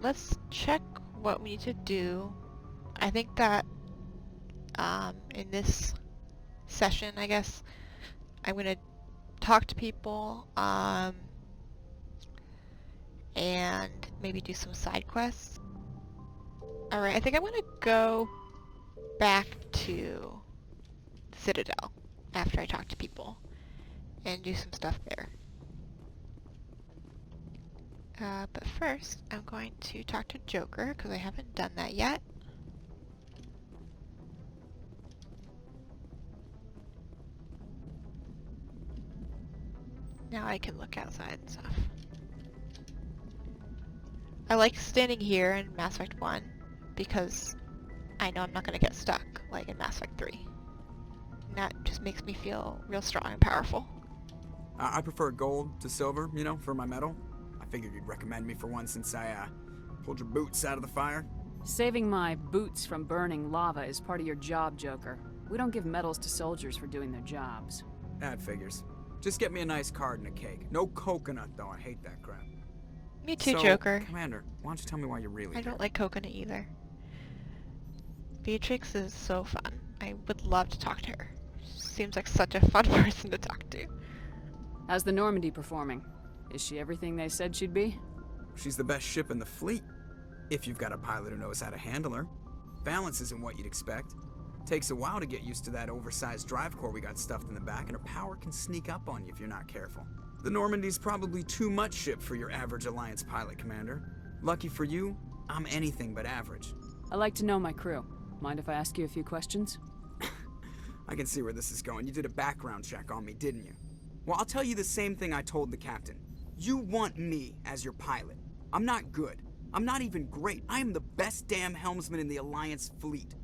let's check what we need to do. I think that in this session, I guess, I'm gonna talk to people and maybe do some side quests. Alright, I think I'm gonna go back to Citadel after I talk to people and do some stuff there. But first, I'm going to talk to Joker, because I haven't done that yet. Now I can look outside and stuff. I like standing here in Mass Effect 1, because I know I'm not going to get stuck, like in Mass Effect 3. And that just makes me feel real strong and powerful. I prefer gold to silver, you know, for my medal. I figured you'd recommend me for one since I, pulled your boots out of the fire. Saving my boots from burning lava is part of your job, Joker. We don't give medals to soldiers for doing their jobs. That figures. Just get me a nice card and a cake. No coconut, though. I hate that crap. Me too, So, Joker. Commander, why don't you tell me why you're really I here? don't like coconut either. Beatrix is so fun. I would love to talk to her. She seems like such a fun person to talk to. How's the Normandy performing? Is she everything they said she'd be? She's the best ship in the fleet. If you've got a pilot who knows how to handle her. Balance isn't what you'd expect. Takes a while to get used to that oversized drive core we got stuffed in the back, and her power can sneak up on you if you're not careful. The Normandy's probably too much ship for your average Alliance pilot, Commander. Lucky for you, I'm anything but average. I like to know my crew. Mind if I ask you a few questions? I can see where this is going. You did a background check on me, didn't you? Well, I'll tell you the same thing I told the captain. You want me as your pilot. I'm not good. I'm not even great. I am the best damn helmsman in the Alliance fleet.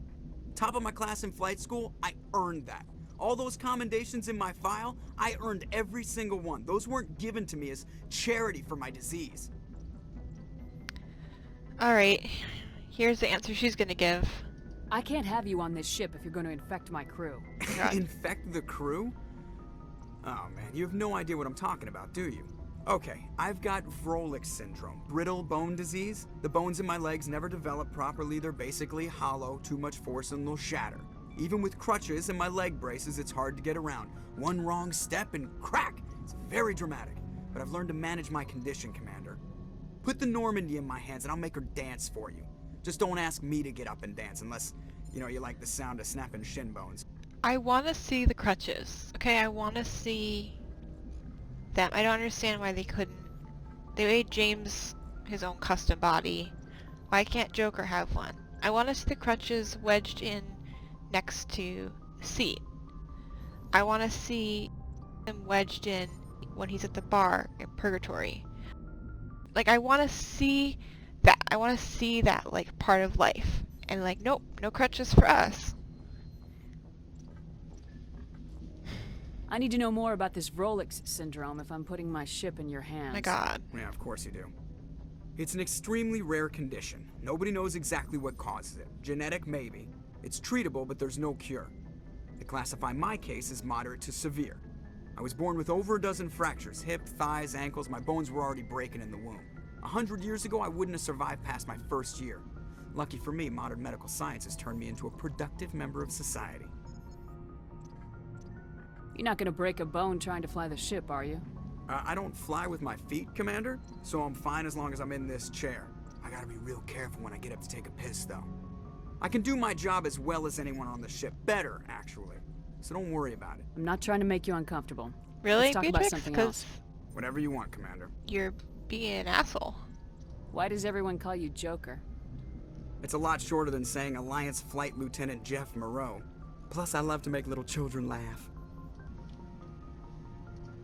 Top of my class in flight school, I earned that. All those commendations in my file, I earned every single one. Those weren't given to me as charity for my disease. Alright, here's the answer she's gonna give. I can't have you on this ship if you're going to infect my crew. Infect the crew? Oh man, you have no idea what I'm talking about, do you? Okay, I've got Vrolic Syndrome, brittle bone disease. The bones in my legs never develop properly. They're basically hollow, too much force and they'll shatter. Even with crutches and my leg braces, it's hard to get around. One wrong step and crack! It's very dramatic, but I've learned to manage my condition, Commander. Put the Normandy in my hands and I'll make her dance for you. Just don't ask me to get up and dance unless, you know, you like the sound of snapping shin bones. I want to see the crutches, okay? I want to see them. I don't understand why they couldn't. They made James his own custom body. Why can't Joker have one? I want to see the crutches wedged in next to the seat. I want to see him wedged in when he's at the bar in Purgatory. Like, I want to see that. I want to see that, like, part of life. And like, nope, no crutches for us. I need to know more about this Vrolic Syndrome if I'm putting my ship in your hands. My god. Yeah, of course you do. It's an extremely rare condition. Nobody knows exactly what causes it. Genetic, maybe. It's treatable, but there's no cure. They classify my case as moderate to severe. I was born with over a dozen fractures, hip, thighs, ankles. My bones were already breaking in the womb. 100 years ago, I wouldn't have survived past my first year. Lucky for me, modern medical science has turned me into a productive member of society. You're not gonna break a bone trying to fly the ship, are you? I don't fly with my feet, Commander, so I'm fine as long as I'm in this chair. I gotta be real careful when I get up to take a piss, though. I can do my job as well as anyone on the ship. Better, actually. So don't worry about it. I'm not trying to make you uncomfortable. Really, Let's talk about Beatrix? something 'Cause else. Whatever you want, Commander. you're being an asshole. Why does everyone call you Joker? It's a lot shorter than saying Alliance Flight Lieutenant Jeff Moreau. Plus, I love to make little children laugh.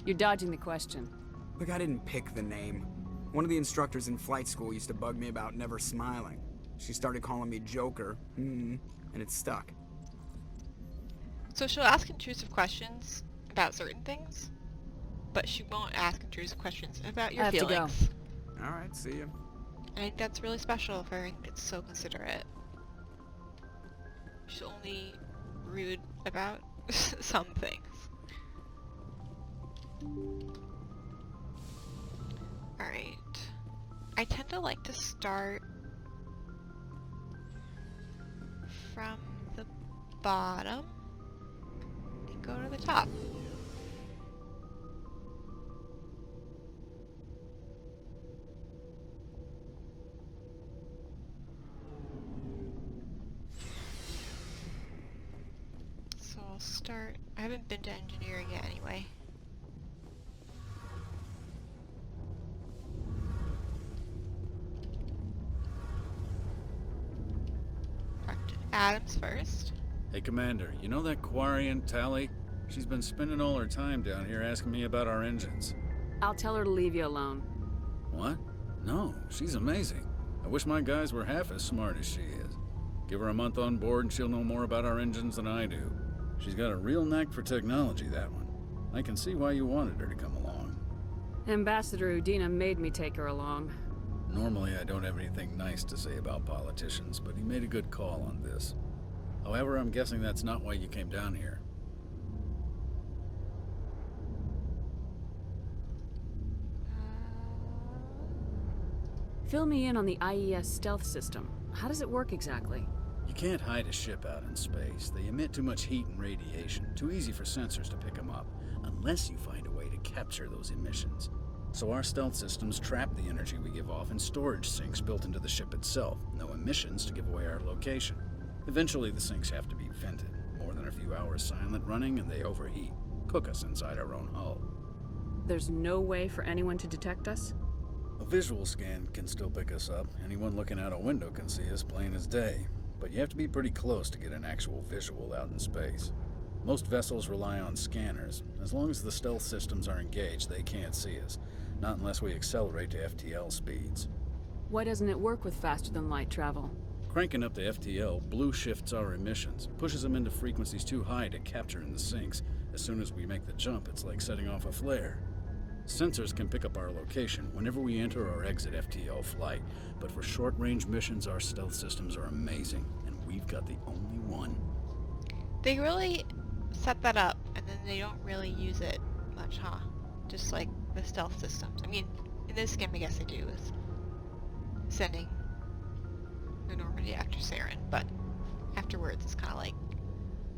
You're dodging the question. Look, I didn't pick the name. One of the instructors in flight school used to bug me about never smiling. She started calling me Joker, and it stuck. So she'll ask intrusive questions about certain things, but she won't ask intrusive questions about your I have to go. feelings. Alright, see ya. I think that's really special of her. I think it's so considerate. She's only rude about some things. Alright. I tend to like to start from the bottom and go to the top. So I'll start. I haven't been to engineering yet anyway. Adams first. Hey, Commander, you know that Quarian, Tally? She's been spending all her time down here asking me about our engines. I'll tell her to leave you alone. What? No, she's amazing. I wish my guys were half as smart as she is. Give her a month on board and she'll know more about our engines than I do. She's got a real knack for technology, that one. I can see why you wanted her to come along. Ambassador Udina made me take her along. Normally, I don't have anything nice to say about politicians, but he made a good call on this. However, I'm guessing that's not why you came down here. Fill me in on the Ies Stealth System. How does it work exactly? You can't hide a ship out in space. They emit too much heat and radiation. Too easy for sensors to pick them up, unless you find a way to capture those emissions. So our stealth systems trap the energy we give off in storage sinks built into the ship itself. No emissions to give away our location. Eventually the sinks have to be vented. More than a few hours silent running and they overheat. Cook us inside our own hull. There's no way for anyone to detect us? A visual scan can still pick us up. Anyone looking out a window can see us plain as day. But you have to be pretty close to get an actual visual out in space. Most vessels rely on scanners. As long as the stealth systems are engaged, they can't see us. Not unless we accelerate to FTL speeds. Why doesn't it work with faster-than-light travel? Cranking up to FTL blue shifts our emissions, pushes them into frequencies too high to capture in the sinks. As soon as we make the jump, it's like setting off a flare. Sensors can pick up our location whenever we enter or exit FTL flight, but for short-range missions, our stealth systems are amazing, and we've got the only one. They really set that up, and then they don't really use it much, huh? Just like the stealth systems. I mean, in this game, I guess they do, is sending the Normandy after Saren, but afterwards it's kind of like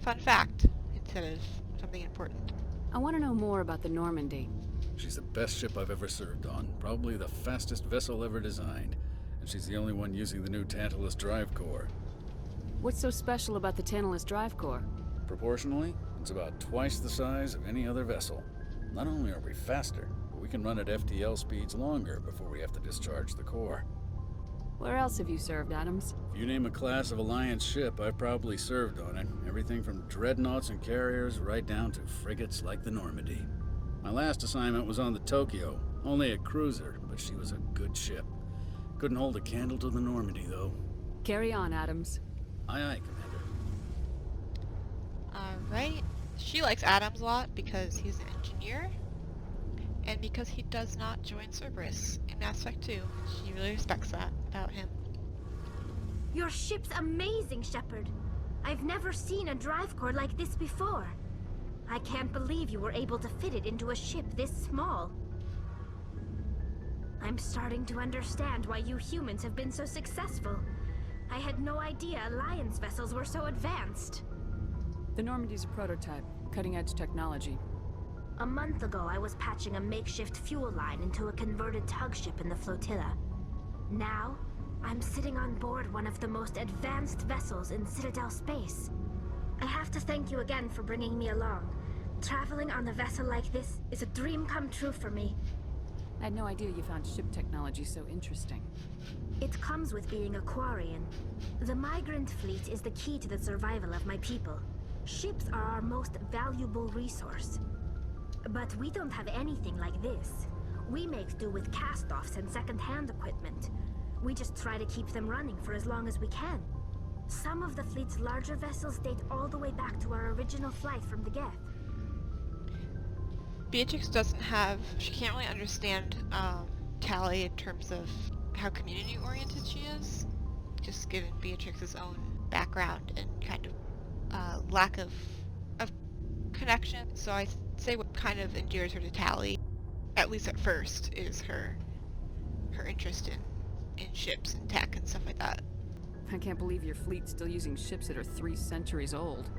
fun fact instead of something important. I want to know more about the Normandy. She's the best ship I've ever served on, probably the fastest vessel ever designed, and she's the only one using the new Tantalus drive core. What's so special about the Tantalus drive core? Proportionally, it's about twice the size of any other vessel. Not only are we faster, but we can run at FTL speeds longer before we have to discharge the core. Where else have you served, Adams? If you name a class of Alliance ship, I've probably served on it. Everything from dreadnoughts and carriers right down to frigates like the Normandy. My last assignment was on the Tokyo, only a cruiser, but she was a good ship. Couldn't hold a candle to the Normandy, though. Carry on, Adams. Aye, aye, Commander. Alright. She likes Adams a lot because he's an engineer, and because he does not join Cerberus in Mass Effect 2. She really respects that about him. Your ship's amazing, Shepard. I've never seen a drive core like this before. I can't believe you were able to fit it into a ship this small. I'm starting to understand why you humans have been so successful. I had no idea Alliance vessels were so advanced. The Normandy's a prototype, cutting-edge technology. A month ago, I was patching a makeshift fuel line into a converted tug ship in the flotilla. Now, I'm sitting on board one of the most advanced vessels in Citadel space. I have to thank you again for bringing me along. Traveling on a vessel like this is a dream come true for me. I had no idea you found ship technology so interesting. It comes with being a Quarian. The migrant fleet is the key to the survival of my people. Ships are our most valuable resource. But we don't have anything like this. We make do with cast-offs and second-hand equipment. We just try to keep them running for as long as we can. Some of the fleet's larger vessels date all the way back to our original flight from the Geth. Beatrix doesn't have... She can't really understand Tally in terms of how community-oriented she is. Just given Beatrix's own background and kind of lack of connection. So I say what kind of endears her to Tally, at least at first, is her her interest in ships and tech and stuff like that. I can't believe your fleet's still using ships that are 3 centuries old.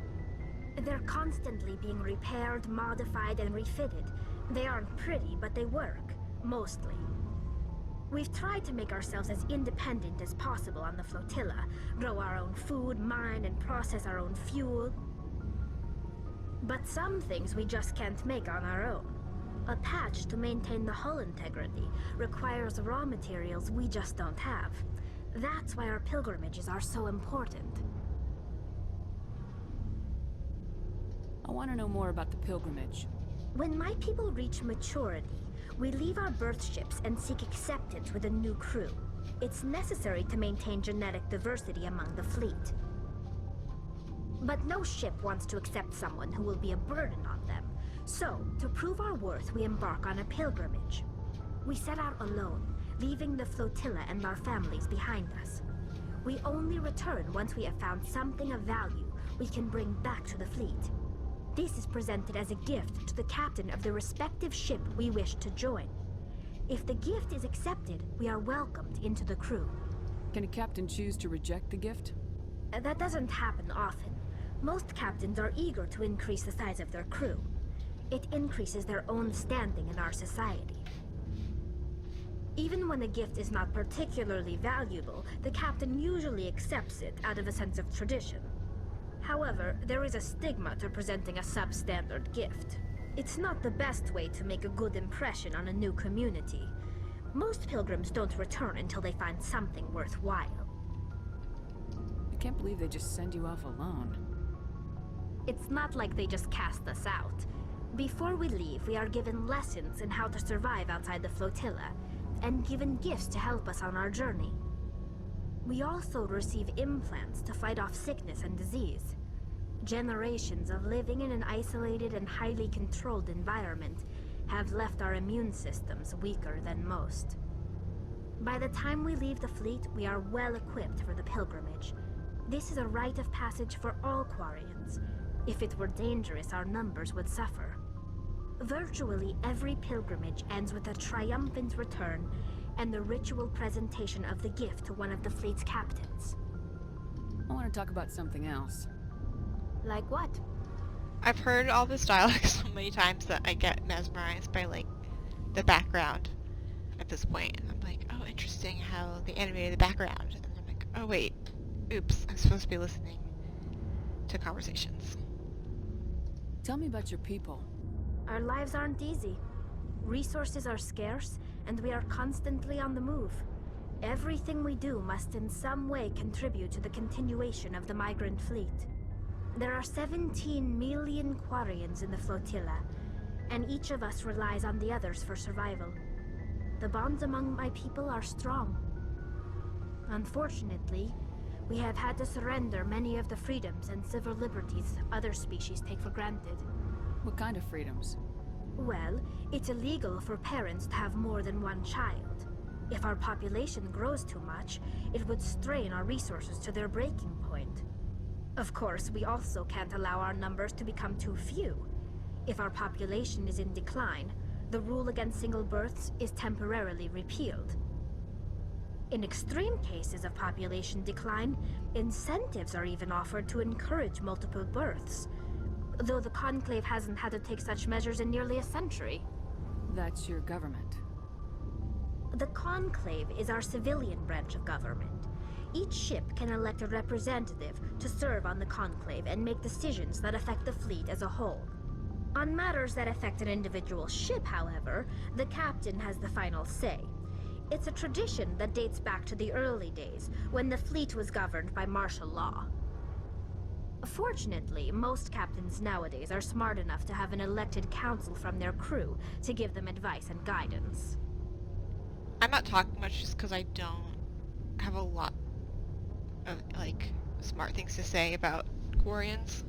They're constantly being repaired, modified, and refitted. They aren't pretty, but they work. Mostly. We've tried to make ourselves as independent as possible on the flotilla, grow our own food, mine, and process our own fuel. But some things we just can't make on our own. A patch to maintain the hull integrity requires raw materials we just don't have. That's why our pilgrimages are so important. I want to know more about the pilgrimage. When my people reach maturity, we leave our birth ships and seek acceptance with a new crew. It's necessary to maintain genetic diversity among the fleet. But no ship wants to accept someone who will be a burden on them. So, to prove our worth, we embark on a pilgrimage. We set out alone, leaving the flotilla and our families behind us. We only return once we have found something of value we can bring back to the fleet. This is presented as a gift to the captain of the respective ship we wish to join. If the gift is accepted, we are welcomed into the crew. Can a captain choose to reject the gift? That doesn't happen often. Most captains are eager to increase the size of their crew. It increases their own standing in our society. Even when a gift is not particularly valuable, the captain usually accepts it out of a sense of tradition. However, there is a stigma to presenting a substandard gift. It's not the best way to make a good impression on a new community. Most pilgrims don't return until they find something worthwhile. I can't believe they just send you off alone. It's not like they just cast us out. Before we leave, we are given lessons in how to survive outside the flotilla, and given gifts to help us on our journey. We also receive implants to fight off sickness and disease. Generations of living in an isolated and highly controlled environment have left our immune systems weaker than most. By the time we leave the fleet, we are well equipped for the pilgrimage. This is a rite of passage for all Quarians. If it were dangerous, our numbers would suffer. Virtually every pilgrimage ends with a triumphant return and the ritual presentation of the gift to one of the fleet's captains. I want to talk about something else. Like what? I've heard all this dialogue so many times that I get mesmerized by, like, the background at this point. And I'm like, oh, interesting how they animated the background. And I'm like, oh, wait. Oops, I'm supposed to be listening to conversations. Tell me about your people. Our lives aren't easy. Resources are scarce, and we are constantly on the move. Everything we do must in some way contribute to the continuation of the migrant fleet. There are 17 million Quarians in the flotilla, and each of us relies on the others for survival. The bonds among my people are strong. Unfortunately, we have had to surrender many of the freedoms and civil liberties other species take for granted. What kind of freedoms? Well, it's illegal for parents to have more than one child. If our population grows too much, it would strain our resources to their breaking point. Of course, we also can't allow our numbers to become too few. If our population is in decline, the rule against single births is temporarily repealed. In extreme cases of population decline, incentives are even offered to encourage multiple births, though the Conclave hasn't had to take such measures in nearly a century. That's your government. The Conclave is our civilian branch of government. Each ship can elect a representative to serve on the Conclave and make decisions that affect the fleet as a whole. On matters that affect an individual ship, however, the captain has the final say. It's a tradition that dates back to the early days, when the fleet was governed by martial law. Fortunately, most captains nowadays are smart enough to have an elected council from their crew to give them advice and guidance. I'm not talking much just because I don't have a lot of, like, smart things to say about Quarians.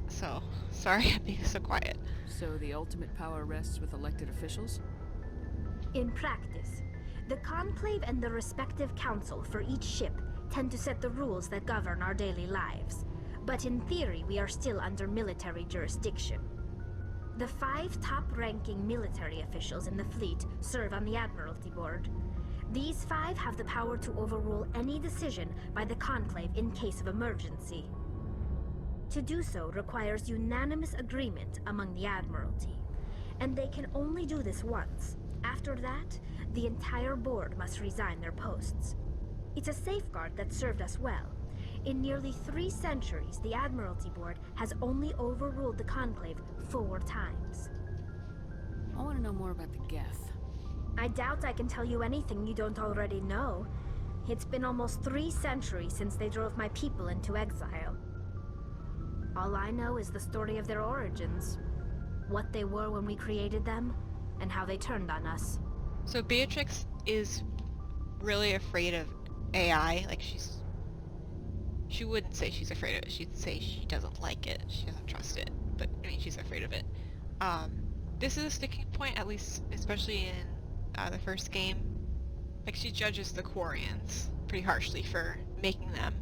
So, sorry I'm being so quiet. So the ultimate power rests with elected officials? In practice, the Conclave and the respective council for each ship tend to set the rules that govern our daily lives. But in theory, we are still under military jurisdiction. The 5 top-ranking military officials in the fleet serve on the Admiralty Board. These 5 have the power to overrule any decision by the Conclave in case of emergency. To do so requires unanimous agreement among the Admiralty, and they can only do this once. After that, the entire board must resign their posts. It's a safeguard that served us well. In nearly 3 centuries, the Admiralty Board has only overruled the Conclave 4 times. I want to know more about the Geth. I doubt I can tell you anything you don't already know. It's been almost 3 centuries since they drove my people into exile. All I know is the story of their origins. What they were when we created them, and how they turned on us. So Beatrix is really afraid of AI. Like, she wouldn't say she's afraid of it. She'd say she doesn't like it. She doesn't trust it. But, I mean, she's afraid of it. This is a sticking point, at least, especially in the first game. Like, she judges the Quarians pretty harshly for making them.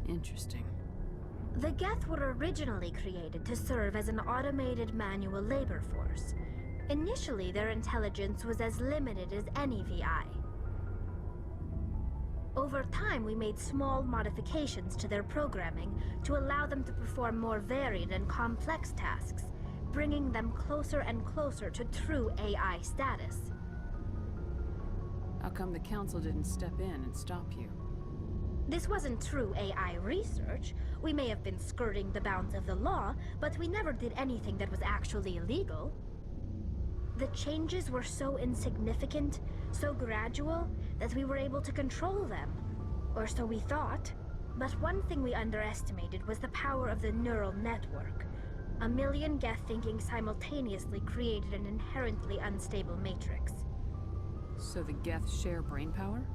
Interesting. The Geth were originally created to serve as an automated manual labor force. Initially, their intelligence was as limited as any VI. Over time, we made small modifications to their programming to allow them to perform more varied and complex tasks, bringing them closer and closer to true AI status. How come the Council didn't step in and stop you? This wasn't true AI research. We may have been skirting the bounds of the law, but we never did anything that was actually illegal. The changes were so insignificant, so gradual, that we were able to control them. Or so we thought. But one thing we underestimated was the power of the neural network. A million Geth thinking simultaneously created an inherently unstable matrix. So the Geth share brainpower?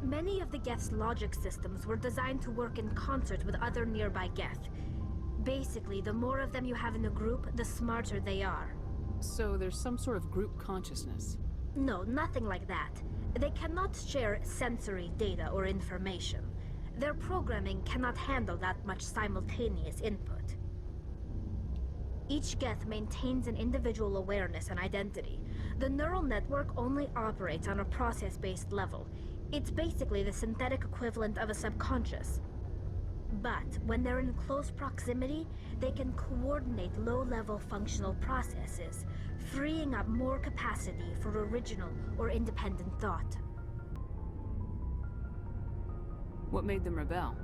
Many of the Geth's logic systems were designed to work in concert with other nearby Geth. Basically, the more of them you have in a group, the smarter they are. So there's some sort of group consciousness? No, nothing like that. They cannot share sensory data or information. Their programming cannot handle that much simultaneous input. Each Geth maintains an individual awareness and identity. The neural network only operates on a process-based level. It's basically the synthetic equivalent of a subconscious. But when they're in close proximity, they can coordinate low-level functional processes, freeing up more capacity for original or independent thought. What made them rebel?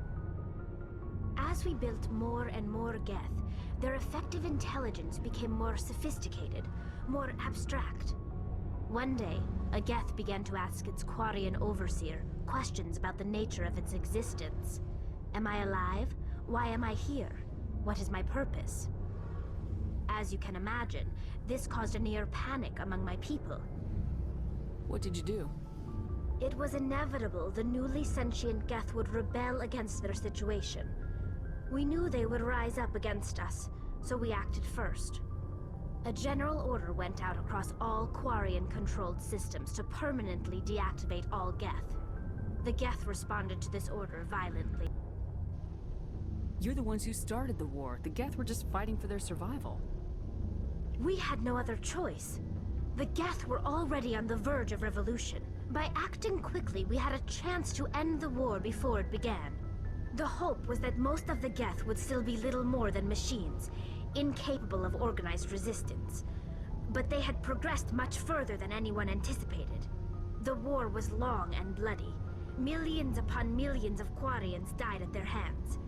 As we built more and more Geth, their effective intelligence became more sophisticated, more abstract. One day, a Geth began to ask its Quarian overseer questions about the nature of its existence. Am I alive? Why am I here? What is my purpose? As you can imagine, this caused a near panic among my people. What did you do? It was inevitable the newly sentient Geth would rebel against their situation. We knew they would rise up against us, so we acted first. A general order went out across all Quarian-controlled systems to permanently deactivate all Geth. The Geth responded to this order violently. You're the ones who started the war. The Geth were just fighting for their survival. We had no other choice. The Geth were already on the verge of revolution. By acting quickly, we had a chance to end the war before it began. The hope was that most of the Geth would still be little more than machines, incapable of organized resistance. But they had progressed much further than anyone anticipated. The war was long and bloody. Millions upon millions of Quarians died at their hands.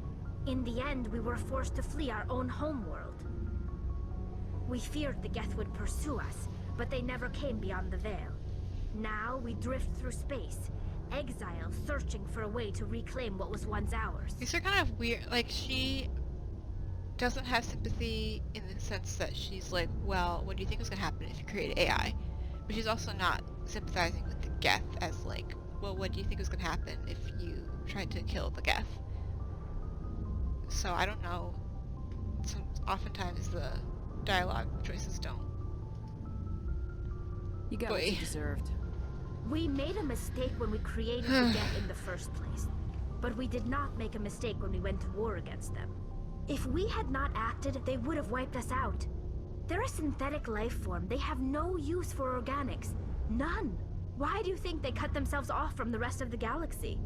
In the end, we were forced to flee our own homeworld. We feared the Geth would pursue us, but they never came beyond the Veil. Now we drift through space, exile, searching for a way to reclaim what was once ours. These are kind of weird. Like, she doesn't have sympathy in the sense that she's like, well, what do you think is going to happen if you create AI? But she's also not sympathizing with the Geth as like, well, what do you think is going to happen if you tried to kill the Geth? So I don't know. Oftentimes the dialogue choices don't. You got what you deserved. We made a mistake when we created the Geth in the first place. But we did not make a mistake when we went to war against them. If we had not acted, they would have wiped us out. They're a synthetic life form. They have no use for organics. None. Why do you think they cut themselves off from the rest of the galaxy?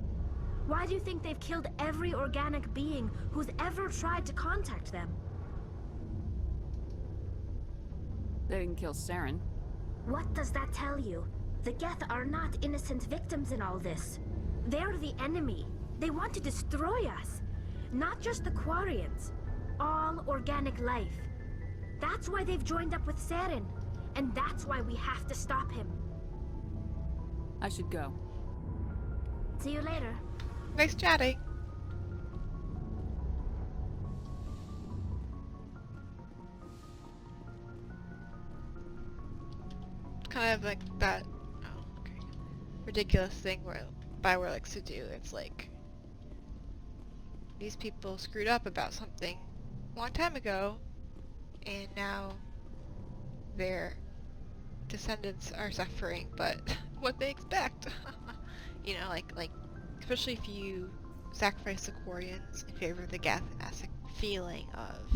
Why do you think they've killed every organic being who's ever tried to contact them? They didn't kill Saren. What does that tell you? The Geth are not innocent victims in all this. They're the enemy. They want to destroy us. Not just the Quarians. All organic life. That's why they've joined up with Saren. And that's why we have to stop him. I should go. See you later. Nice chatting. Kind of like that ridiculous thing where Bioware likes to do. It's like these people screwed up about something a long time ago, and now their descendants are suffering, but what they expect. You know, like especially if you sacrifice the Quarians in favor of the Geth, and that's a feeling of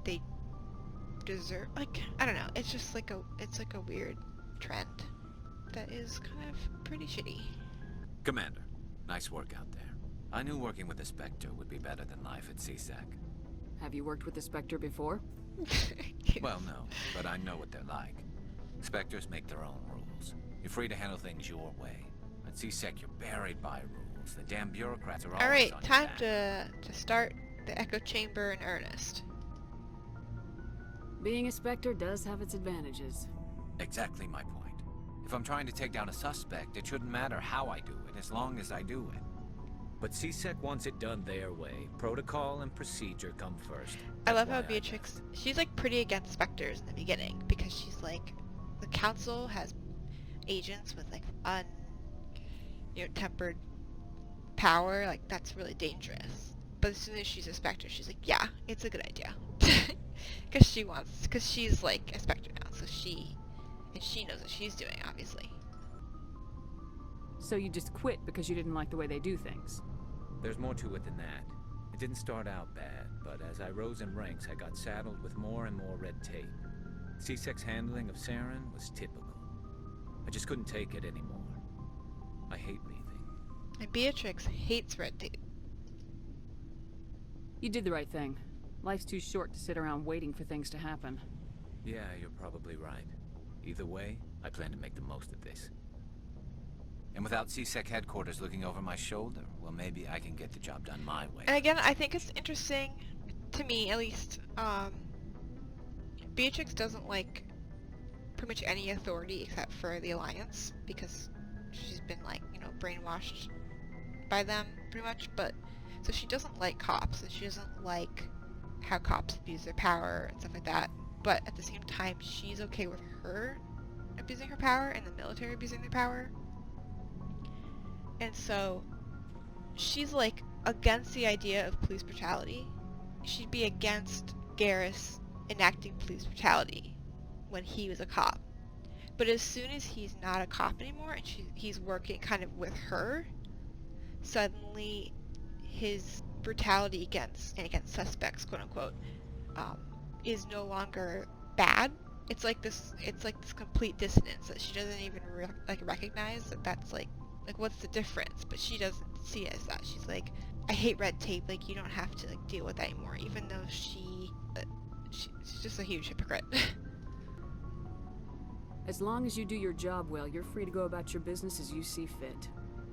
they deserve, like, I don't know, it's just like it's like a weird trend that is kind of pretty shitty. Commander, nice work out there. I knew working with the Spectre would be better than life at CSEC. Have you worked with the Spectre before? Well, no, but I know what they're like. Spectres make their own rules. You're free to handle things your way. At CSEC, you're buried by rules. The damn bureaucrats are always Alright, on your time back. to start the Echo Chamber in earnest. Being a Spectre does have its advantages. Exactly my point. If I'm trying to take down a suspect, it shouldn't matter how I do it, as long as I do it. But CSEC wants it done their way. Protocol and procedure come first. I love That's how why Beatrix, she's like pretty against Spectres in the beginning, because she's like, the Council has agents with like tempered power, like that's really dangerous. But as soon as she's a Spectre, she's like, yeah, it's a good idea. Because she's like a Spectre now, so she knows what she's doing, obviously. So you just quit because you didn't like the way they do things? There's more to it than that. It didn't start out bad, but as I rose in ranks, I got saddled with more and more red tape. CSEC's handling of Saren was typical. I just couldn't take it anymore. I hate leaving. And Beatrix hates red tape. You did the right thing. Life's too short to sit around waiting for things to happen. Yeah, you're probably right. Either way, I plan to make the most of this. And without CSEC headquarters looking over my shoulder, well, maybe I can get the job done my way. And again, I think it's interesting, to me at least, Beatrix doesn't like pretty much any authority except for the Alliance, because she's been like, brainwashed by them, pretty much, but, so she doesn't like cops, and she doesn't like how cops abuse their power and stuff like that, but at the same time, she's okay with her abusing her power and the military abusing their power. And so, she's like against the idea of police brutality. She'd be against Garrus enacting police brutality when he was a cop. But as soon as he's not a cop anymore and he's working kind of with her, suddenly his brutality against suspects, quote unquote, is no longer bad. It's like this complete dissonance that she doesn't even recognize that that's like what's the difference? But she doesn't see it as that. She's like, I hate red tape. Like, you don't have to deal with that anymore. Even though she's just a huge hypocrite. As long as you do your job well, you're free to go about your business as you see fit.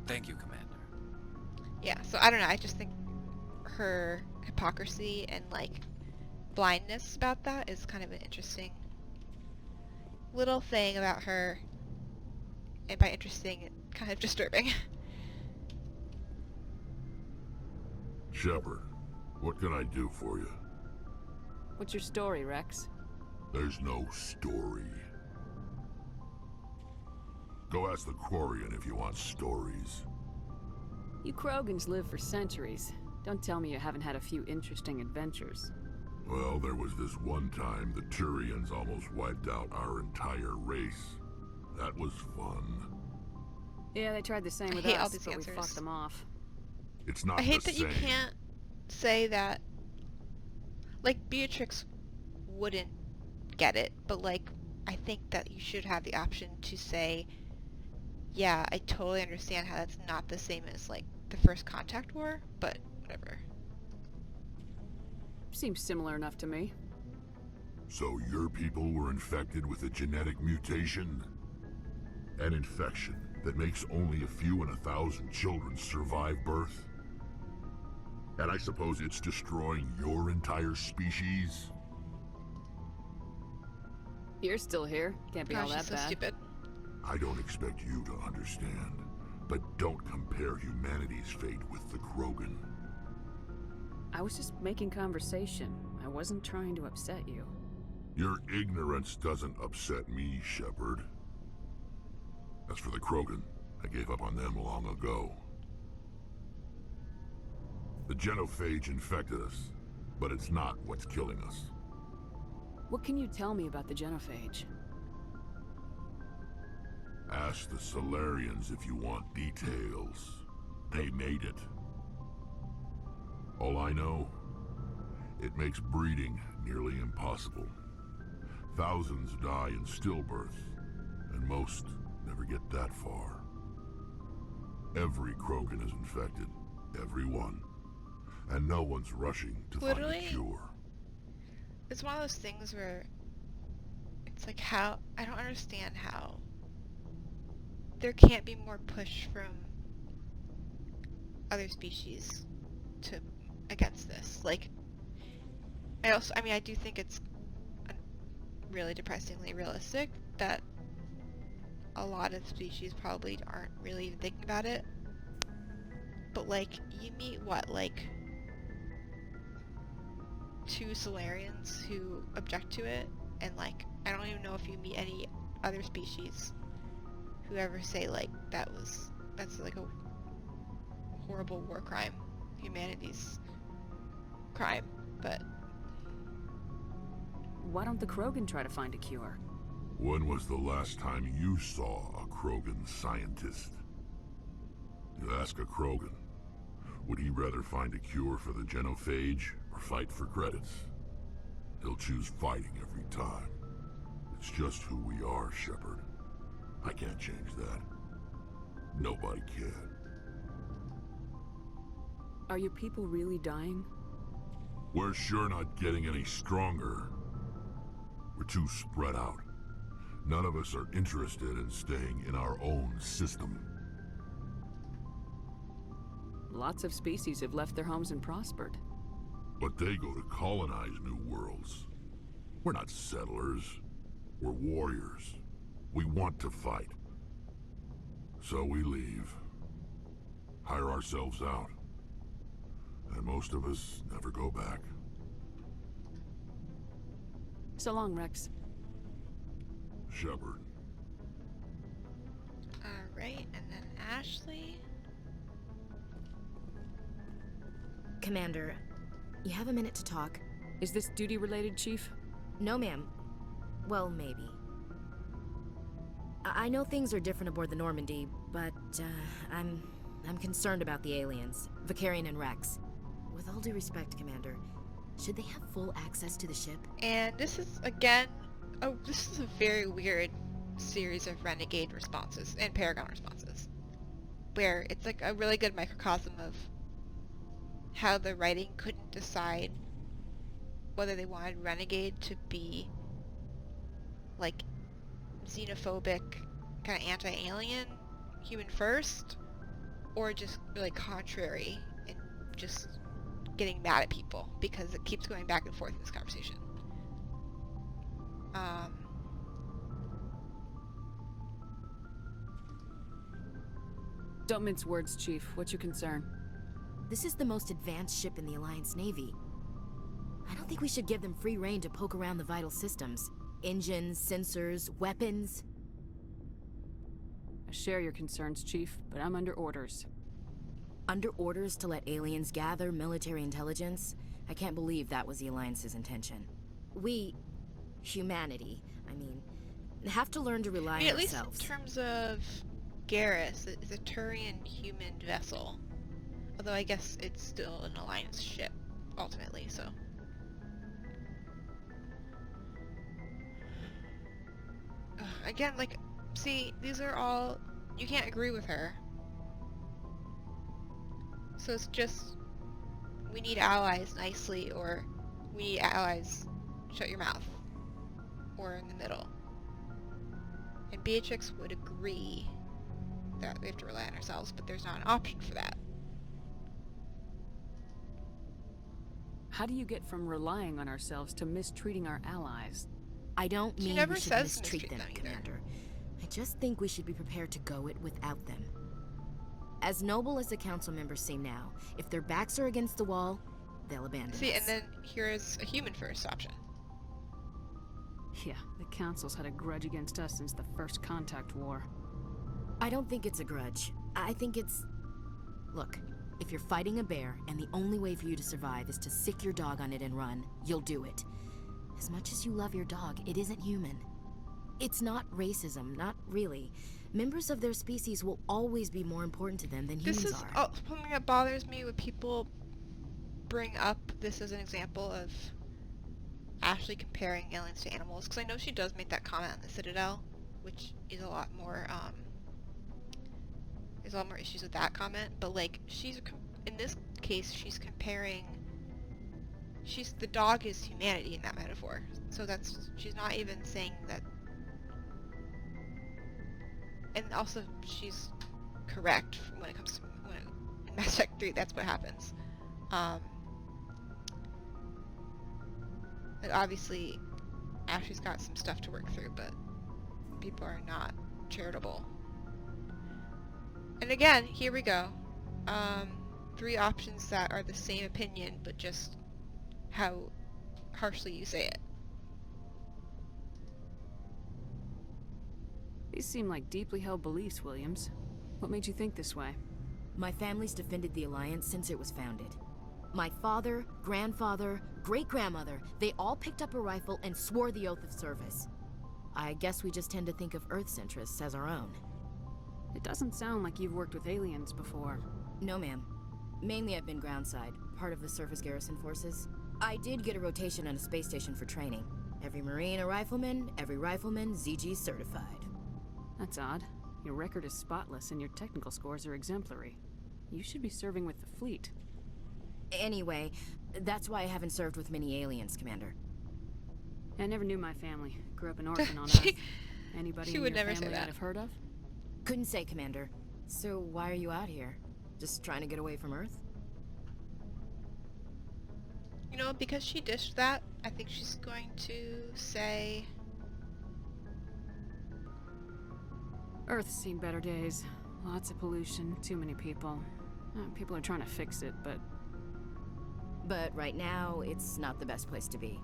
Thank you, Commander. Yeah. So I don't know. I just think her hypocrisy and blindness about that is kind of an interesting little thing about her. And by interesting, kind of disturbing. Shepard, what can I do for you? What's your story, Rex? There's no story. Go ask the Quarian if you want stories. You Krogans live for centuries. Don't tell me you haven't had a few interesting adventures. Well, there was this one time the Turians almost wiped out our entire race. That was fun. Yeah, they tried the same with hate all us, these but answers. we fucked them off. It's not I hate the that same. you can't say that, like, Beatrix wouldn't get it, but, like, I think that you should have the option to say, yeah, I totally understand how that's not the same as, like, the First Contact War, but whatever. Seems similar enough to me. So your people were infected with a genetic mutation? An infection that makes only a few in 1,000 children survive birth? And I suppose it's destroying your entire species? You're still here. Can't be all Gosh, that she's so bad. stupid. I don't expect you to understand, but don't compare humanity's fate with the Krogan. I was just making conversation. I wasn't trying to upset you. Your ignorance doesn't upset me, Shepard. As for the Krogan, I gave up on them long ago. The genophage infected us, but it's not what's killing us. What can you tell me about the genophage? Ask the Solarians if you want details. They made it. All I know, it makes breeding nearly impossible. Thousands die in stillbirth, and most never get that far. Every Krogan is infected, every one. And no one's rushing to find a cure. It's one of those things where it's like, how, I don't understand how there can't be more push from other species to against this. Like, I mean, I do think it's really depressingly realistic that a lot of species probably aren't really even thinking about it. But, like, you meet, what, like, 2 Solarians who object to it, and, like, I don't even know if you meet any other species who ever say, like, that's, like, a horrible war crime, humanity's crime, but... Why don't the Krogan try to find a cure? When was the last time you saw a Krogan scientist? You ask a Krogan, would he rather find a cure for the genophage or fight for credits? He'll choose fighting every time. It's just who we are, Shepard. I can't change that. Nobody can. Are your people really dying? We're sure not getting any stronger. We're too spread out. None of us are interested in staying in our own system. Lots of species have left their homes and prospered. But they go to colonize new worlds. We're not settlers. We're warriors. We want to fight. So we leave. Hire ourselves out. And most of us never go back. So long, Rex. Shepard. Alright, and then Ashley? Commander, you have a minute to talk? Is this duty-related, Chief? No, ma'am. Well, maybe. I know things are different aboard the Normandy, but, I'm concerned about the aliens, Vicarian and Rex. With all due respect, Commander, should they have full access to the ship? And this is, again, this is a very weird series of Renegade responses and Paragon responses, where it's like a really good microcosm of how the writing couldn't decide whether they wanted Renegade to be, like, xenophobic, kind of anti-alien, human first, or just really contrary and just getting mad at people, because it keeps going back and forth in this conversation. Don't mince words, Chief. What's your concern? This is the most advanced ship in the Alliance Navy. I don't think we should give them free rein to poke around the vital systems. Engines, sensors, weapons. I share your concerns, Chief, but I'm under orders. Under orders to let aliens gather military intelligence? I can't believe that was the Alliance's intention. We, humanity, I mean, have to learn to rely on at least ourselves. in terms of Garrus, it's a Turian human vessel. Although I guess it's still an Alliance ship. ultimately, so. Again, like, see, these are all, you can't agree with her. So it's just, we need allies nicely, or we need allies, shut your mouth. Or in the middle. And Beatrix would agree that we have to rely on ourselves, but there's not an option for that. How do you get from relying on ourselves to mistreating our allies? I don't She mean never we should says mistreat them, either. Commander. I just think we should be prepared to go it without them. As noble as the council members seem now, if their backs are against the wall, they'll abandon See, us. and then here's a human first option. Yeah, the Council's had a grudge against us since the First Contact War. I don't think it's a grudge. I think it's... Look, if you're fighting a bear and the only way for you to survive is to sick your dog on it and run, you'll do it. As much as you love your dog, it isn't human. It's not racism, not really. Members of their species will always be more important to them than humans This is are. something that bothers me when people bring up this as an example of Ashley comparing aliens to animals, because I know she does make that comment on the Citadel, which is a lot more, there's a lot more issues with that comment, but like, in this case, she's comparing, the dog is humanity in that metaphor, so she's not even saying that, and also she's correct when it comes to, in Mass Effect 3, that's what happens. Like obviously, Ashley's got some stuff to work through, but people are not charitable. And again, here we go. 3 options that are the same opinion, but just how harshly you say it. These seem like deeply held beliefs, Williams. What made you think this way? My family's defended the Alliance since it was founded. My father, grandfather, great-grandmother, they all picked up a rifle and swore the oath of service. I guess we just tend to think of Earth's interests as our own. It doesn't sound like you've worked with aliens before. No, ma'am. Mainly I've been groundside, part of the surface garrison forces. I did get a rotation on a space station for training. Every Marine a rifleman, every rifleman ZG certified. That's odd. Your record is spotless and your technical scores are exemplary. You should be serving with the fleet. Anyway, that's why I haven't served with many aliens, Commander. I never knew my family. Grew up an orphan on Earth. Anybody she in would your never say family that. I'd have heard of? Couldn't say, Commander. So why are you out here? Just trying to get away from Earth? You know, because she dished that, I think she's going to say... Earth's seen better days. Lots of pollution, too many people. People are trying to fix it, but... But right now, it's not the best place to be.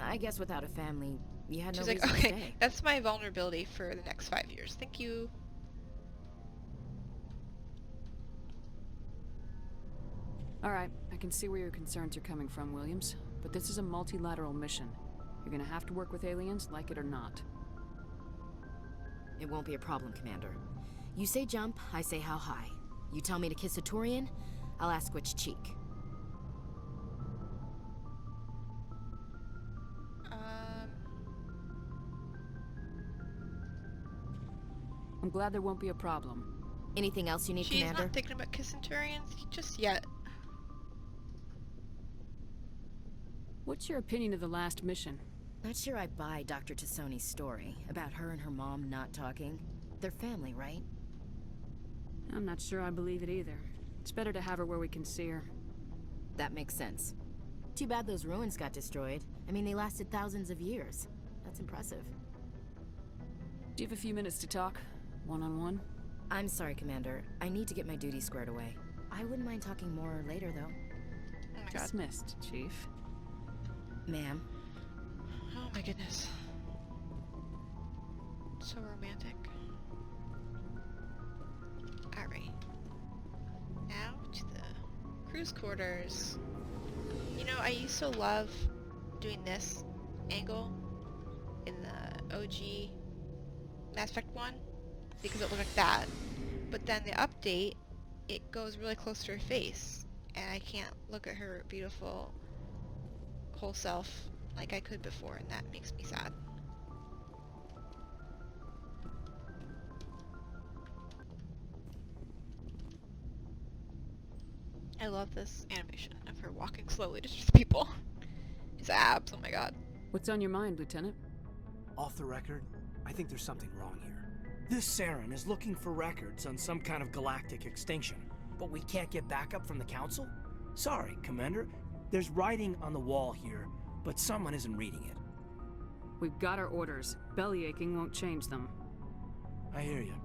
I guess without a family, you had no She's like, reason to okay, stay. that's my vulnerability for the next 5 years. Thank you. Alright, I can see where your concerns are coming from, Williams. But this is a multilateral mission. You're gonna have to work with aliens, like it or not. It won't be a problem, Commander. You say jump, I say how high. You tell me to kiss a Turian, I'll ask which cheek. I'm glad there won't be a problem. Anything else you need, She's Commander? not thinking about kissing Turians just yet. What's your opinion of the last mission? Not sure I buy Dr. Tassoni's story about her and her mom not talking. They're family, right? I'm not sure I believe it either. It's better to have her where we can see her. That makes sense. Too bad those ruins got destroyed. I mean, they lasted thousands of years. That's impressive. Do you have a few minutes to talk? One-on-one? I'm sorry, Commander. I need to get my duties squared away. I wouldn't mind talking more later, though. Oh my god. Dismissed, Chief. Ma'am. Oh my goodness. So romantic. Alright. Now to the cruise quarters. You know, I used to love doing this angle in the OG Mass Effect 1 because it looked like that. But then the update, it goes really close to her face and I can't look at her beautiful whole self like I could before, and that makes me sad. I love this animation of her walking slowly to just people. His abs, oh my god. What's on your mind, Lieutenant? Off the record, I think there's something wrong here. This Saren is looking for records on some kind of galactic extinction, but we can't get backup from the Council? Sorry, Commander. There's writing on the wall here, but someone isn't reading it. We've got our orders. Belly aching won't change them. I hear you.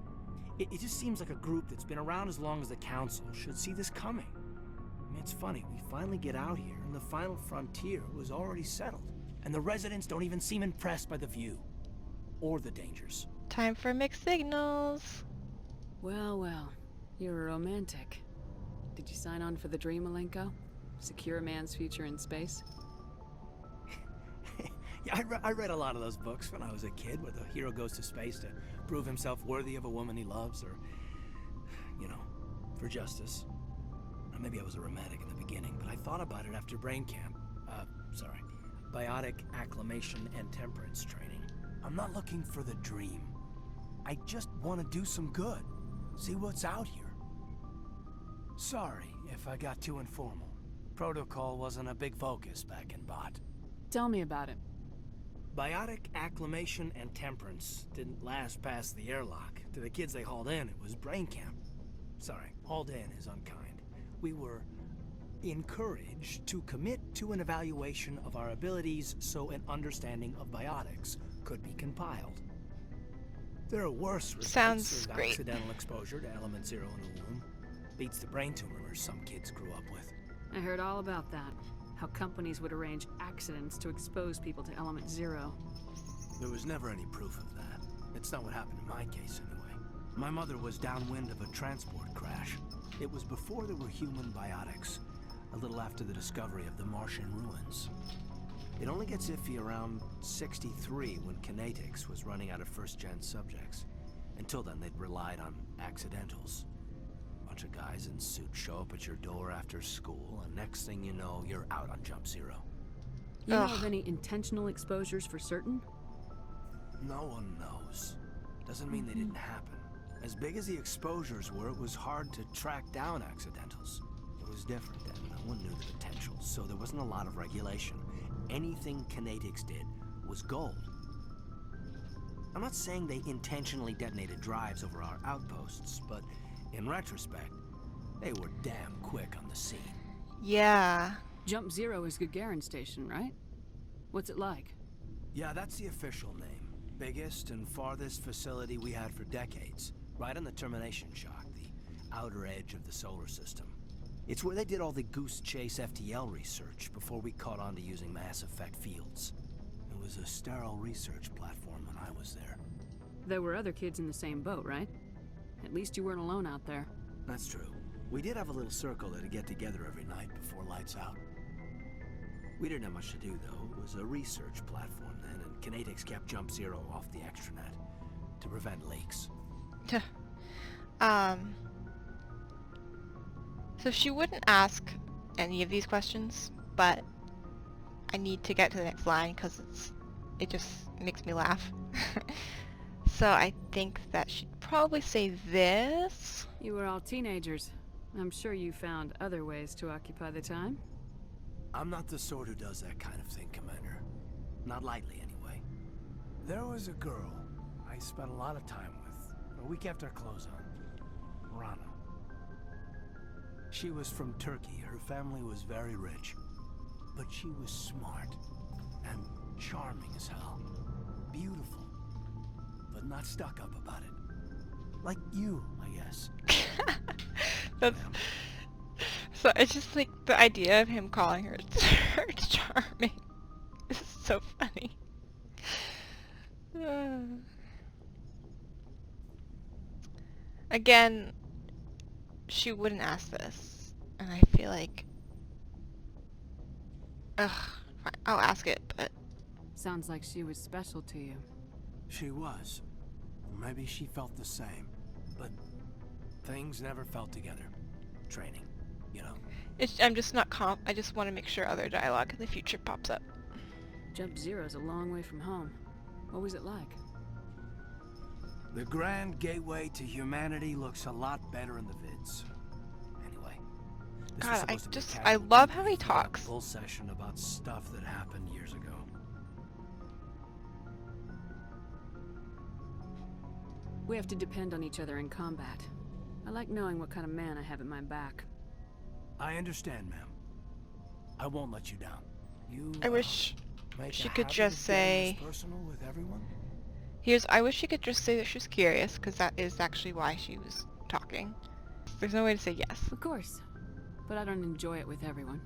It just seems like a group that's been around as long as the Council should see this coming. I mean, it's funny, we finally get out here, and the final frontier was already settled. And the residents don't even seem impressed by the view. Or the dangers. Time for mixed signals. Well, well. You're a romantic. Did you sign on for the dream, Malenko? Secure a man's future in space? Yeah, I read a lot of those books when I was a kid, where the hero goes to space to prove himself worthy of a woman he loves, or, you know, for justice. Maybe I was a romantic in the beginning, but I thought about it after brain camp. Biotic acclimation and temperance training. I'm not looking for the dream. I just want to do some good. See what's out here. Sorry if I got too informal. Protocol wasn't a big focus back in Bot. Tell me about it. Biotic acclimation and temperance didn't last past the airlock. To the kids they hauled in, it was brain camp. Sorry, hauled in is unkind. We were encouraged to commit to an evaluation of our abilities so an understanding of biotics could be compiled. There are worse results. Sounds of great. Accidental exposure to element 0 in the womb. Beats the brain tumors some kids grew up with. I heard all about that. How companies would arrange accidents to expose people to element 0. There was never any proof of that. It's not what happened in my case, anyway. My mother was downwind of a transport crash. It was before there were human biotics, a little after the discovery of the Martian ruins. It only gets iffy around 63 when Kinetics was running out of first-gen subjects. Until then, they'd relied on accidentals. Bunch of guys in suits show up at your door after school, and next thing you know, you're out on Jump Zero. You know of any intentional exposures for certain? No one knows. Doesn't mean they didn't happen. As big as the exposures were, it was hard to track down accidentals. It was different then. No one knew the potential, so there wasn't a lot of regulation. Anything Kinetics did was gold. I'm not saying they intentionally detonated drives over our outposts, but in retrospect, they were damn quick on the scene. Yeah. Jump Zero is Gagarin Station, right? What's it like? Yeah, that's the official name. Biggest and farthest facility we had for decades. Right on the termination shock, the outer edge of the solar system. It's where they did all the Goose Chase FTL research before we caught on to using mass effect fields. It was a sterile research platform when I was there. There were other kids in the same boat, right? At least you weren't alone out there. That's true. We did have a little circle that'd get together every night before lights out. We didn't have much to do, though. It was a research platform then, and Kinetics kept Jump Zero off the extranet to prevent leaks. So she wouldn't ask any of these questions, but I need to get to the next line because it just makes me laugh. So I think that she'd probably say this. You were all teenagers. I'm sure you found other ways to occupy the time. I'm not the sort who does that kind of thing, Commander. Not lightly, anyway. There was a girl I spent a lot of time with. We kept our clothes on. Rana. She was from Turkey. Her family was very rich. But she was smart. And charming as hell. Beautiful. But not stuck up about it. Like you, I guess. That's... So it's just like the idea of him calling her charming is so funny. Again, she wouldn't ask this, and I feel like, fine, I'll ask it, but... Sounds like she was special to you. She was. Maybe she felt the same, but things never felt together. Training, you know. I'm just not I just want to make sure other dialogue in the future pops up. Jump Zero's a long way from home. What was it like? The grand gateway to humanity looks a lot better in the vids. Anyway, this was God, supposed to be a I casual love meeting how he for a talks. Full session about stuff that happened years ago. We have to depend on each other in combat. I like knowing what kind of man I have at my back. I understand, ma'am. I won't let you down. You. I wish make she a could habit just of getting say. this personal with everyone? I wish she could just say that she's curious, because that is actually why she was talking. There's no way to say yes. Of course. But I don't enjoy it with everyone.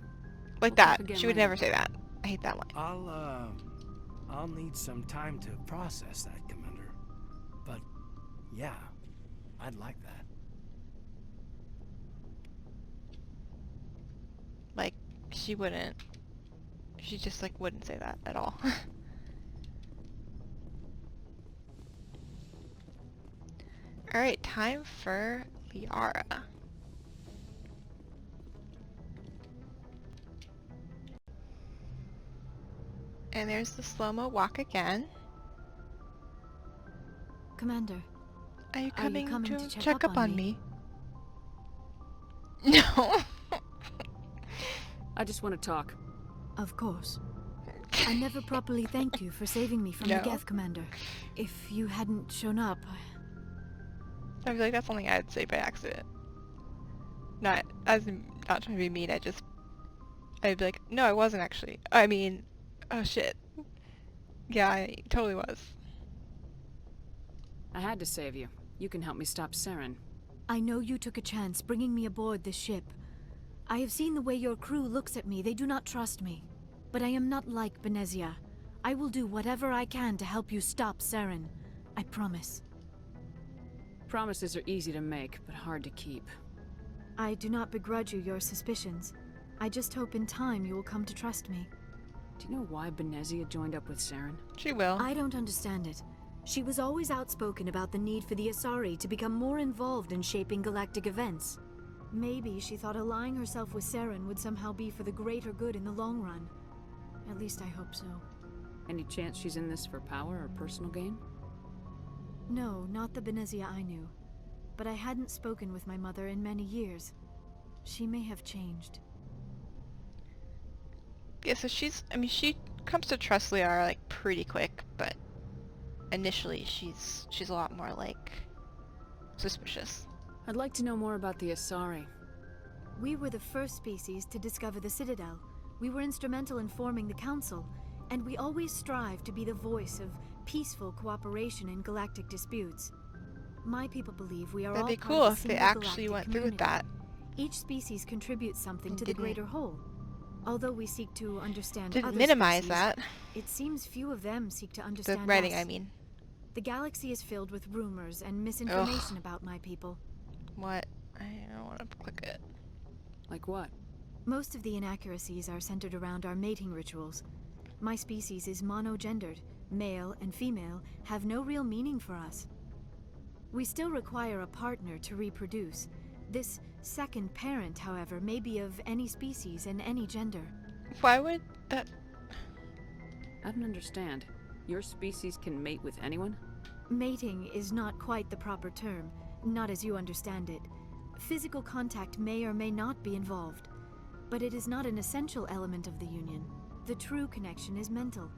Like We'll that. talk again She would later. never say that. I hate that line. I'll need some time to process that, Commander. But, yeah, I'd like that. Like, she wouldn't. She just, like, wouldn't say that at all. Alright, time for Liara. And there's the slow-mo walk again. Commander, Are you coming, coming to to check up on me? No. I just want to talk. of course. I never properly thanked you for saving me from No. the Geth, Commander. If you hadn't shown up, I feel like that's something I'd say by accident. Not trying to be mean, I'd be like, no, I wasn't actually. I mean, oh shit. Yeah, I totally was. I had to save you. You can help me stop Saren. I know you took a chance bringing me aboard this ship. I have seen the way your crew looks at me. They do not trust me. But I am not like Benezia. I will do whatever I can to help you stop Saren. I promise. Promises are easy to make, but hard to keep. I do not begrudge you your suspicions. I just hope in time you will come to trust me. Do you know why Benezia joined up with Saren? She will. I don't understand it. She was always outspoken about the need for the Asari to become more involved in shaping galactic events. Maybe she thought allying herself with Saren would somehow be for the greater good in the long run. At least I hope so. Any chance she's in this for power or personal gain? No, not the Benezia I knew. But I hadn't spoken with my mother in many years. She may have changed. Yeah, so she comes to trust Liara, like, pretty quick, but initially she's a lot more, like, suspicious. I'd like to know more about the Asari. We were the first species to discover the Citadel. We were instrumental in forming the Council, and we always strive to be the voice of peaceful cooperation in galactic disputes. My people believe we are That'd all be part cool of a if they single actually galactic went through with community. that. Each species contributes something And to the didn't- greater whole. Although we seek to understand Didn't other minimize species, that. it seems few of them seek to The understand writing, us. I mean. The galaxy is filled with rumors and misinformation about my people. What? I don't want to click it. Like what? Most of the inaccuracies are centered around our mating rituals. My species is monogendered. Male and female have no real meaning for us. We still require a partner to reproduce. This second parent, however, may be of any species and any gender. Why would that... I don't understand. Your species can mate with anyone? Mating is not quite the proper term, not as you understand it. Physical contact may or may not be involved, but it is not an essential element of the union. The true connection is mental.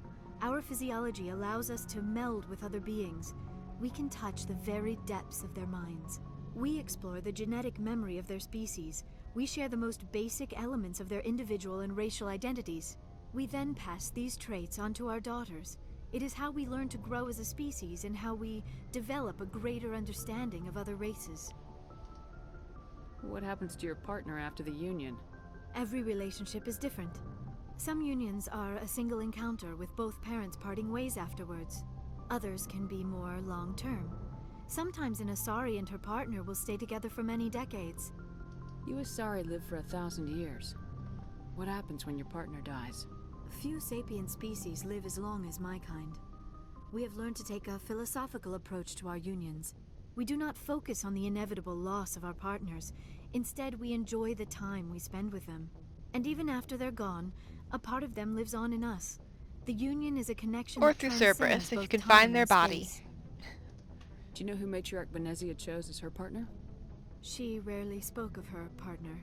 Our physiology allows us to meld with other beings. We can touch the very depths of their minds. We explore the genetic memory of their species. We share the most basic elements of their individual and racial identities. We then pass these traits on to our daughters. It is how we learn to grow as a species and how we develop a greater understanding of other races. What happens to your partner after the union? Every relationship is different. Some unions are a single encounter with both parents parting ways afterwards. Others can be more long-term. Sometimes an Asari and her partner will stay together for many decades. You Asari live for 1,000 years. What happens when your partner dies? Few sapient species live as long as my kind. We have learned to take a philosophical approach to our unions. We do not focus on the inevitable loss of our partners. Instead, we enjoy the time we spend with them. And even after they're gone, a part of them lives on in us. The Union is a connection Or that through transcends Cerberus, if you both can time find their and body. space. Do you know who Matriarch Venezia chose as her partner? She rarely spoke of her partner.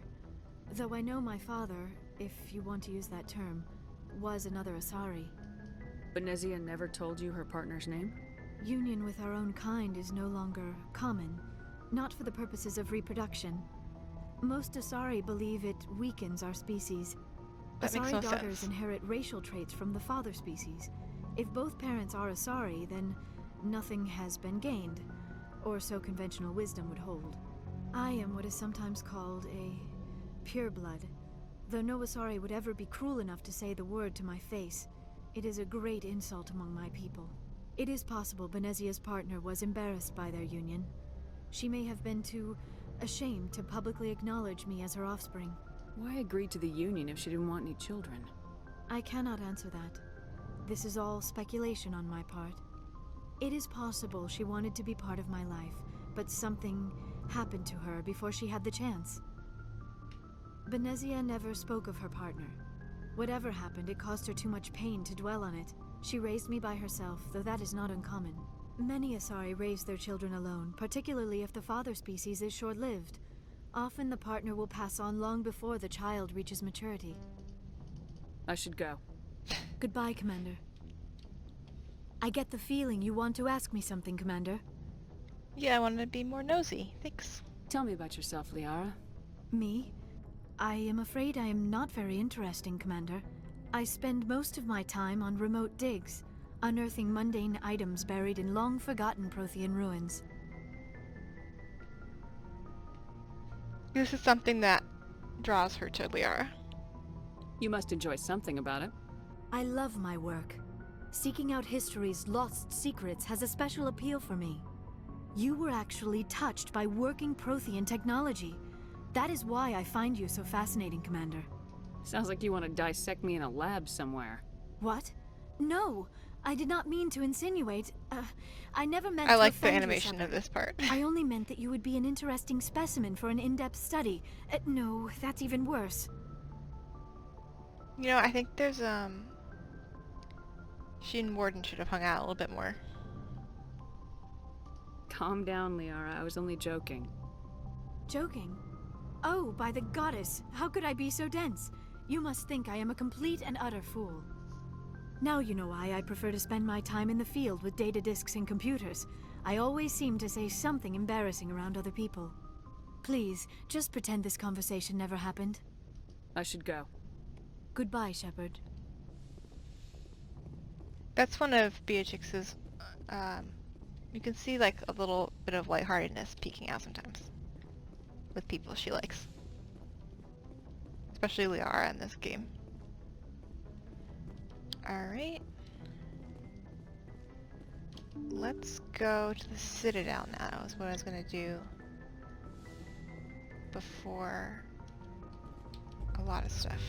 Though I know my father, if you want to use that term, was another Asari. Venezia never told you her partner's name? Union with our own kind is no longer common, not for the purposes of reproduction. Most Asari believe it weakens our species. That makes Asari no daughters sense. inherit racial traits from the father species. If both parents are Asari, then nothing has been gained, or so conventional wisdom would hold. I am what is sometimes called a pureblood, though no Asari would ever be cruel enough to say the word to my face. It is a great insult among my people. It is possible Venezia's partner was embarrassed by their union. She may have been too ashamed to publicly acknowledge me as her offspring. Why agree to the Union if she didn't want any children? I cannot answer that. This is all speculation on my part. It is possible she wanted to be part of my life, but something happened to her before she had the chance. Venezia never spoke of her partner. Whatever happened, it caused her too much pain to dwell on it. She raised me by herself, though that is not uncommon. Many Asari raise their children alone, particularly if the father species is short-lived. Often the partner will pass on long before the child reaches maturity. I should go. Goodbye, Commander. I get the feeling you want to ask me something, Commander. Yeah, I wanted to be more nosy. Thanks. Tell me about yourself, Liara. Me? I am afraid I am not very interesting, Commander. I spend most of my time on remote digs, unearthing mundane items buried in long-forgotten Prothean ruins. This is something that draws her to Liara. You must enjoy something about it. I love my work. Seeking out history's lost secrets has a special appeal for me. You were actually touched by working Prothean technology. That is why I find you so fascinating, Commander. Sounds like you want to dissect me in a lab somewhere. What? No! I did not mean to insinuate. I never meant I to like the offend you, animation of Shepard. this part. I only meant that you would be an interesting specimen for an in-depth study. No, that's even worse. You know, I think there's, she and Warden should have hung out a little bit more. Calm down, Liara. I was only joking. Joking? Oh, by the goddess, how could I be so dense? You must think I am a complete and utter fool. Now you know why I prefer to spend my time in the field with data disks and computers. I always seem to say something embarrassing around other people. Please, just pretend this conversation never happened. I should go. Goodbye, Shepard. That's one of Beatrix's, you can see like a little bit of lightheartedness peeking out sometimes with people she likes. Especially Liara in this game. Alright. Let's go to the Citadel now, is what I was going to do before a lot of stuff.